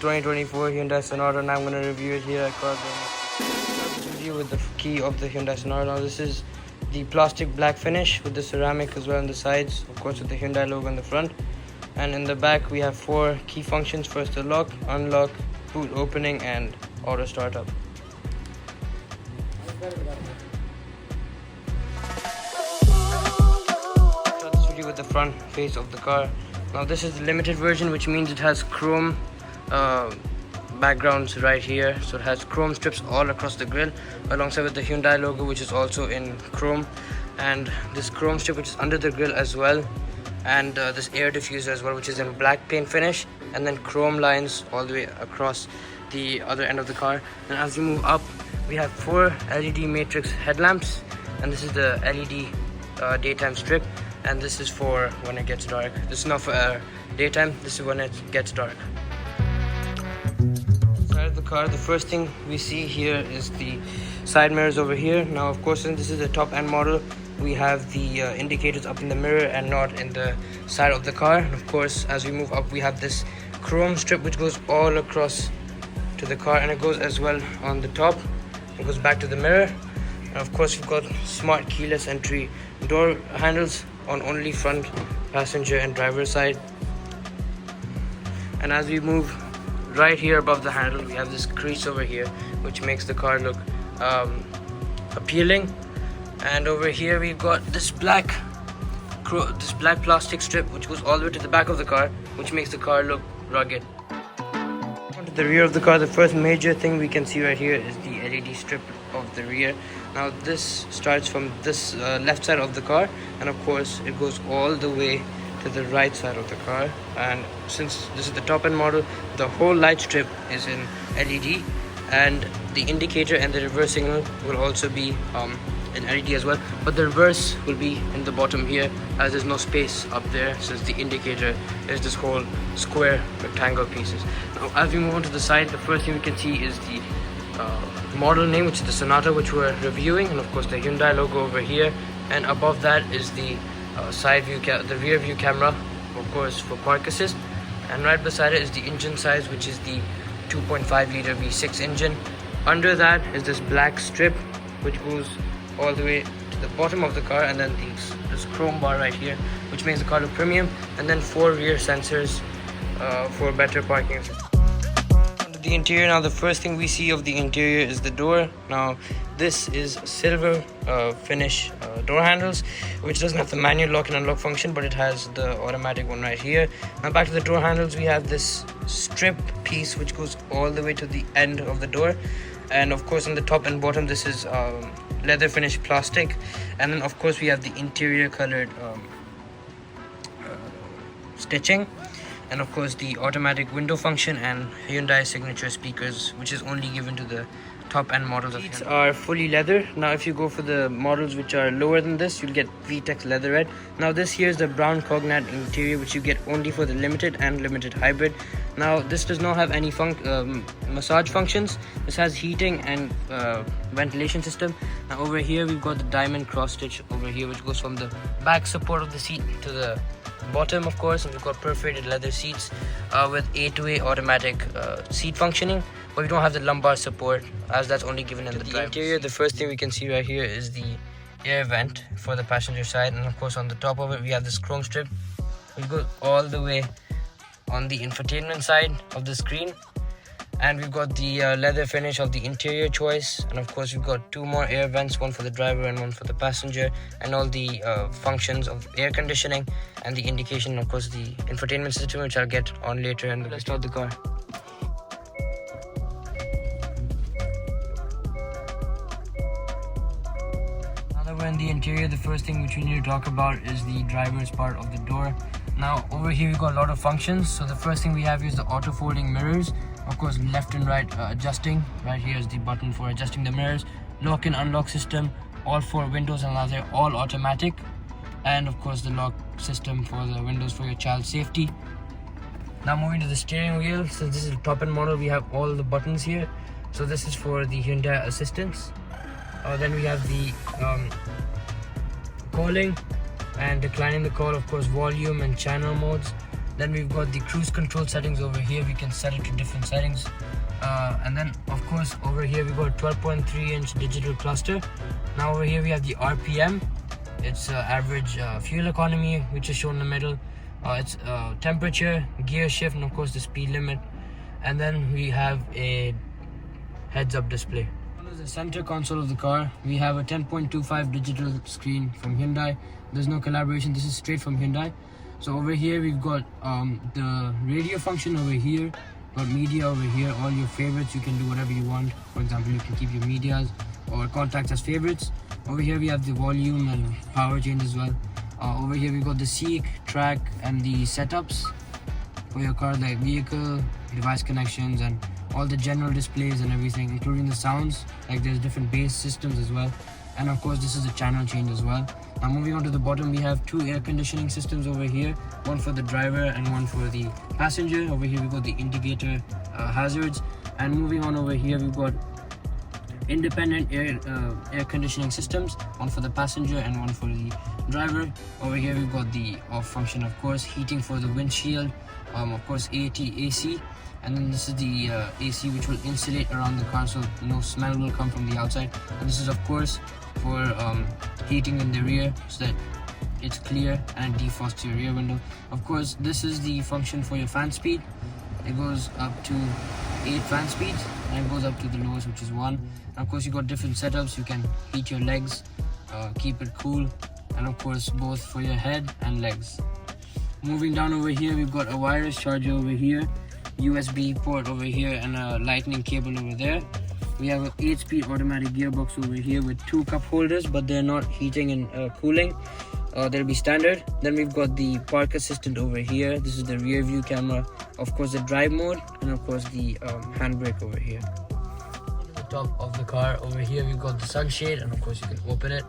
2024 Hyundai Sonata, and I'm going to review it here at CarPlay. This video with the key of the Hyundai Sonata. Now this is the plastic black finish with the ceramic as well on the sides, of course with the Hyundai logo on the front. And in the back we have 4 key functions. First the lock, unlock, boot opening and auto startup. This video with the front face of the car. Now this is the limited version, which means it has chrome backgrounds right here. So it has chrome strips all across the grille alongside with the Hyundai logo, which is also in chrome, and this chrome strip which is under the grille as well, and this air diffuser as well, which is in black paint finish, and then chrome lines all the way across the other end of the car. And as you move up, we have 4 LED matrix headlamps, and this is the LED daytime strip, and this is for when it gets dark. This is not for daytime, this is when it gets dark. Inside of the car, the first thing we see here is the side mirrors over here. Now of course, since this is a top end model, we have the indicators up in the mirror and not in the side of the car. And of course, as we move up, we have this chrome strip which goes all across to the car, and it goes as well on the top. It goes back to the mirror. And of course, we've got smart keyless entry door handles on only front passenger and driver side. And as we move right here above the handle, we have this crease over here which makes the car look appealing. And over here we've got this black plastic strip which goes all the way to the back of the car, which makes the car look rugged. Onto the rear of the car, the first major thing we can see right here is the LED strip of the rear. Now this starts from this left side of the car, and of course it goes all the way to the right side of the car. And since this is the top end model, the whole light strip is in LED, and the indicator and the reverse signal will also be in LED as well, but the reverse will be in the bottom here, as there's no space up there since the indicator is this whole square rectangle pieces. Now as we move on to the side, the first thing we can see is the model name, which is the Sonata, which we're reviewing, and of course the Hyundai logo over here. And above that is the side view, the rear view camera, of course for park assist. And right beside it is the engine size, which is the 2.5 liter V6 engine. Under that is this black strip which goes all the way to the bottom of the car, and then this chrome bar right here which makes the car look premium, and then 4 rear sensors for better parking. The interior, now the first thing we see of the interior is the door. Now this is silver finish door handles, which doesn't have the manual lock and unlock function, but it has the automatic one right here. Now back to the door handles, we have this strip piece which goes all the way to the end of the door, and of course on the top and bottom this is leather finish plastic. And then of course we have the interior colored stitching, and of course the automatic window function and Hyundai signature speakers, which is only given to the top end models of Hyundai. Seats are fully leather. Now if you go for the models which are lower than this, you'll get VTEX leatherette. Now this here is the brown cognate interior, which you get only for the limited and limited hybrid. Now this does not have any massage functions. This has heating and ventilation system. Now over here we've got the diamond cross stitch over here, which goes from the back support of the seat to the bottom, of course. And we've got perforated leather seats with A2A automatic seat functioning, but we don't have the lumbar support, as that's only given in the interior. The first thing we can see right here is the air vent for the passenger side, and of course on the top of it we have this chrome strip which goes all the way on the infotainment side of the screen. And we've got the leather finish of the interior choice, and of course we've got 2 more air vents, one for the driver and one for the passenger, and all the functions of air conditioning and the indication, of course the infotainment system, which I'll get on later. And let's start the car. Now that we're in the interior, the first thing which we need to talk about is the driver's part of the door. Now over here we've got a lot of functions. So the first thing we have is the auto folding mirrors, of course left and right adjusting. Right here is the button for adjusting the mirrors. Lock and unlock system, all 4 windows, and now they're all automatic. And of course the lock system for the windows for your child's safety. Now moving to the steering wheel, since this is a top end model, we have all the buttons here. So this is for the Hyundai assistance. Then we have the calling and declining the call, of course volume and channel modes. Then we've got the cruise control settings over here. We can set it to different settings. And then of course over here we got 12.3-inch digital cluster. Now over here we have the RPM. It's average fuel economy, which is shown in the middle. It's temperature, gear shift, and of course the speed limit. And then we have a heads-up display. On the center console of the car, we have a 10.25 digital screen from Hyundai. There's no collaboration, this is straight from Hyundai. So over here we've got the radio function over here, got media over here, all your favorites, you can do whatever you want. For example, you can keep your medias or contacts as favorites. Over here we have the volume and power change as well. Over here we got the seek, track, and the setups for your car, like vehicle, device connections, and all the general displays and everything, including the sounds, like there's different bass systems as well. And of course this is a channel change as well. Now moving on to the bottom, we have two air conditioning systems over here, one for the driver and one for the passenger. Over here we've got the indicator hazards, and moving on over here we've got independent air conditioning systems, one for the passenger and one for the driver. Over here we've got the off function, of course, heating for the windshield, of course AC, and then this is the AC which will insulate around the car so no smell will come from the outside. And this is of course for heating in the rear so that it's clear and it defrosts your rear window. Of course this is the function for your fan speed. It goes up to 8 fan speeds and it goes up to the lowest, which is 1. And of course you got different setups. You can heat your legs, keep it cool, and of course both for your head and legs. Moving down over here, we've got a wireless charger over here, USB port over here, and a lightning cable over there. We have an 8-speed automatic gearbox over here with 2 cup holders, but they're not heating and cooling. They'll be standard. Then we've got the park assistant over here. This is the rear view camera, of course the drive mode, and of course the handbrake over here. On the top of the car over here we've got the sunshade, and of course you can open it.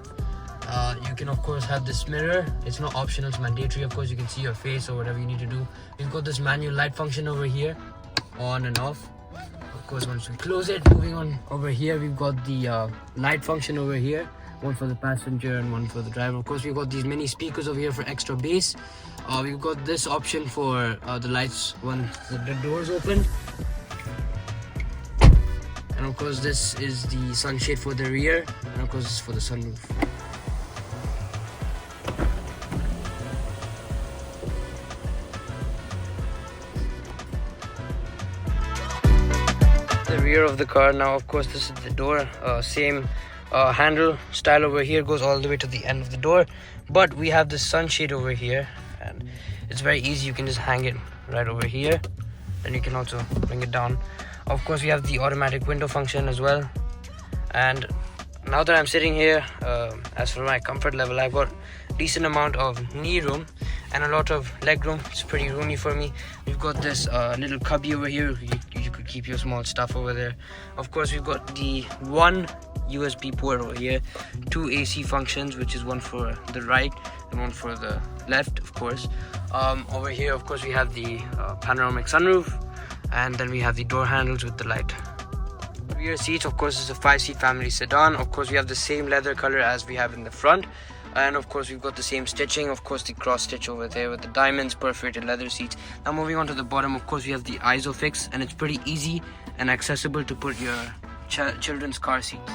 You can of course have this mirror. It's not optional, it's mandatory. Of course you can see your face or whatever you need to do. We've got this manual light function over here, on and off. Of course once we close it, moving on over here we've got the light function over here, one for the passenger and one for the driver. Of course we've got these mini speakers over here for extra bass. We've got this option for the lights when the doors open. And of course this is the sunshade for the rear, and of course this is for the sunroof. The rear of the car. Now of course this is the door, same handle style over here, goes all the way to the end of the door, but we have the sunshade over here, and it's very easy. You can just hang it right over here, and you can also bring it down. Of course we have the automatic window function as well. And now that I'm sitting here, as for my comfort level, I've got decent amount of knee room and a lot of leg room. It's pretty roomy for me. We've got this little cubby over here. You could keep your small stuff over there. Of course we've got the one USB port over here, 2 AC functions, which is one for the right and one for the left, of course. Over here of course we have the panoramic sunroof, and then we have the door handles with the light. Rear seats, of course, is a 5-seat family sedan. Of course we have the same leather color as we have in the front, and of course we've got the same stitching, of course the cross stitch over there with the diamonds, perforated leather seats. Now moving on to the bottom, of course we have the ISOFIX, and it's pretty easy and accessible to put your children's car seats.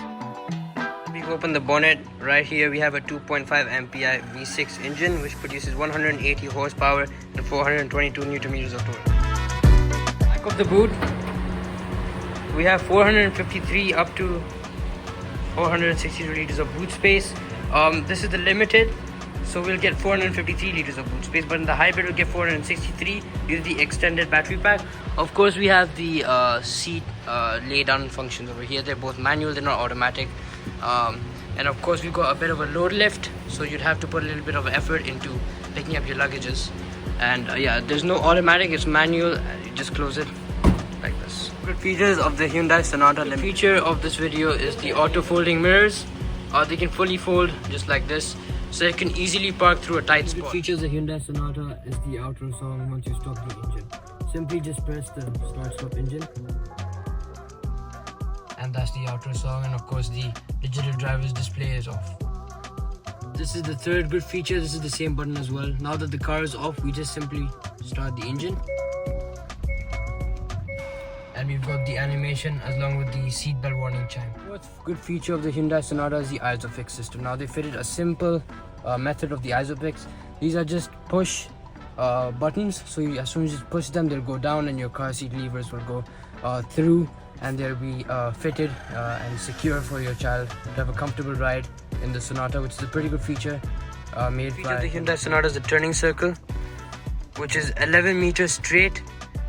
We open the bonnet. Right here we have a 2.5 MPI V6 engine which produces 180 horsepower and 422 Newton meters of torque. Back of the boot, we have 453 up to 462 liters of boot space. This is the limited, so we'll get 453 liters of boot space, but in the hybrid we'll get 463 due to the extended battery pack. Of course we have the seat lay down functions over here. They're both manual, they're not automatic. And of course we've got a bit of a load lift, so you'd have to put a little bit of effort into picking up your luggages. And yeah, there's no automatic, it's manual. You just close it like this. Good features of the Hyundai Sonata Limited. The feature of this video is the auto folding mirrors. They can fully fold just like this, so you can easily park through a tight spot. Good features of the Hyundai Sonata is the outro song once you stop the engine. Simply just press the start stop engine, and that's the outro song. And of course the digital driver's display is off. This is the third good feature. This is the same button as well. Now that the car is off, we just simply start the engine. And we've got the animation along with the seatbelt warning chime. Fourth good feature of the Hyundai Sonata is the ISOFIX system. Now they fitted a simple method of the ISOFIX. These are just push buttons, so as soon as you push them, they'll go down and your car seat levers will go through, and they'll be fitted and secure for your child to have a comfortable ride in the Sonata, which is a pretty good feature made by the Hyundai Sonata. Is the turning circle, which is 11 meters straight,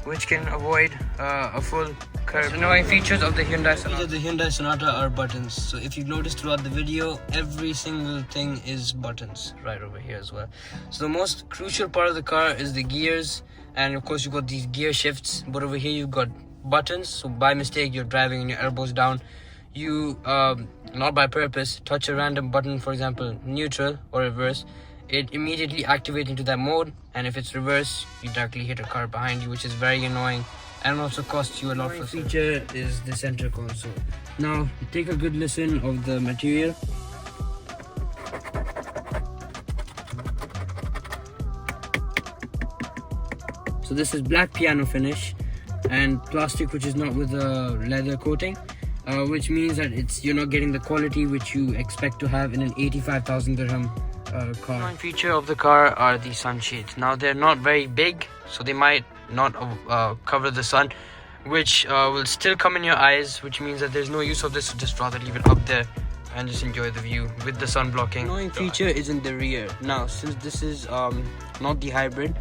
which can avoid a full curve. Annoying features of the Hyundai Sonata. The Hyundai Sonata are buttons. So if you've noticed throughout the video, every single thing is buttons right over here as well. So the most crucial part of the car is the gears, and of course you've got these gear shifts, but over here you've got buttons. So by mistake you're driving and your elbows down, you not by purpose touch a random button, for example neutral or reverse, it immediately activates into that mode, and if it's reverse you directly hit a car behind you, which is very annoying and also costs you a lot. For feature is the center console. Now take a good listen of the material. So this is black piano finish and plastic, which is not with a leather coating, which means that you're not getting the quality which you expect to have in an 85,000 dirham car. One feature of the car are the sunshades. Now they're not very big, so they might not cover the sun, which will still come in your eyes, which means that there's no use of this, so just rather leave it up there and just enjoy the view with the sun blocking. Annoying feature is in the rear. Now since this is not the hybrid,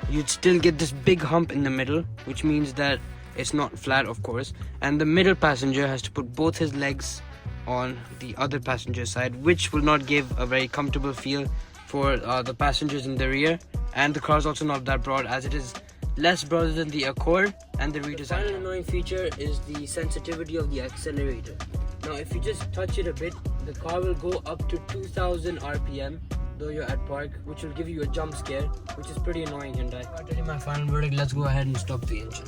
you'd still get this big hump in the middle, which means that it's not flat, of course, and the middle passenger has to put both his legs on the other passenger side, which will not give a very comfortable feel for the passengers in the rear. And the car is also not that broad, as it is less broader than the Accord and the redesign. Final annoying feature is the sensitivity of the accelerator. Now if you just touch it a bit, the car will go up to 2000 RPM though you're at park, which will give you a jump scare, which is pretty annoying, Hyundai. I'll tell you my final verdict. Let's go ahead and stop the engine.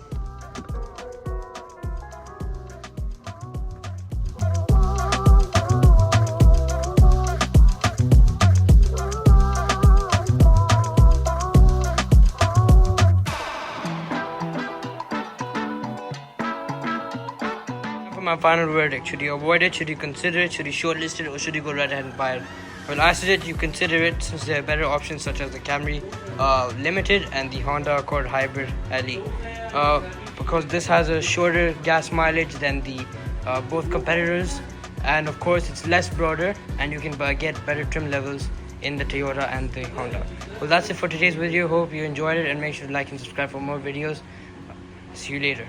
My final verdict: should you avoid it, should you consider it, should you shortlist it, or should you go right ahead and buy it? Well, I suggest you consider it, since there are better options such as the Camry Limited and the Honda Accord Hybrid LE, because this has a shorter gas mileage than the both competitors, and of course it's less broader, and you can get better trim levels in the Toyota and the Honda. Well, that's it for today's video. Hope you enjoyed it, and make sure to like and subscribe for more videos. See you later.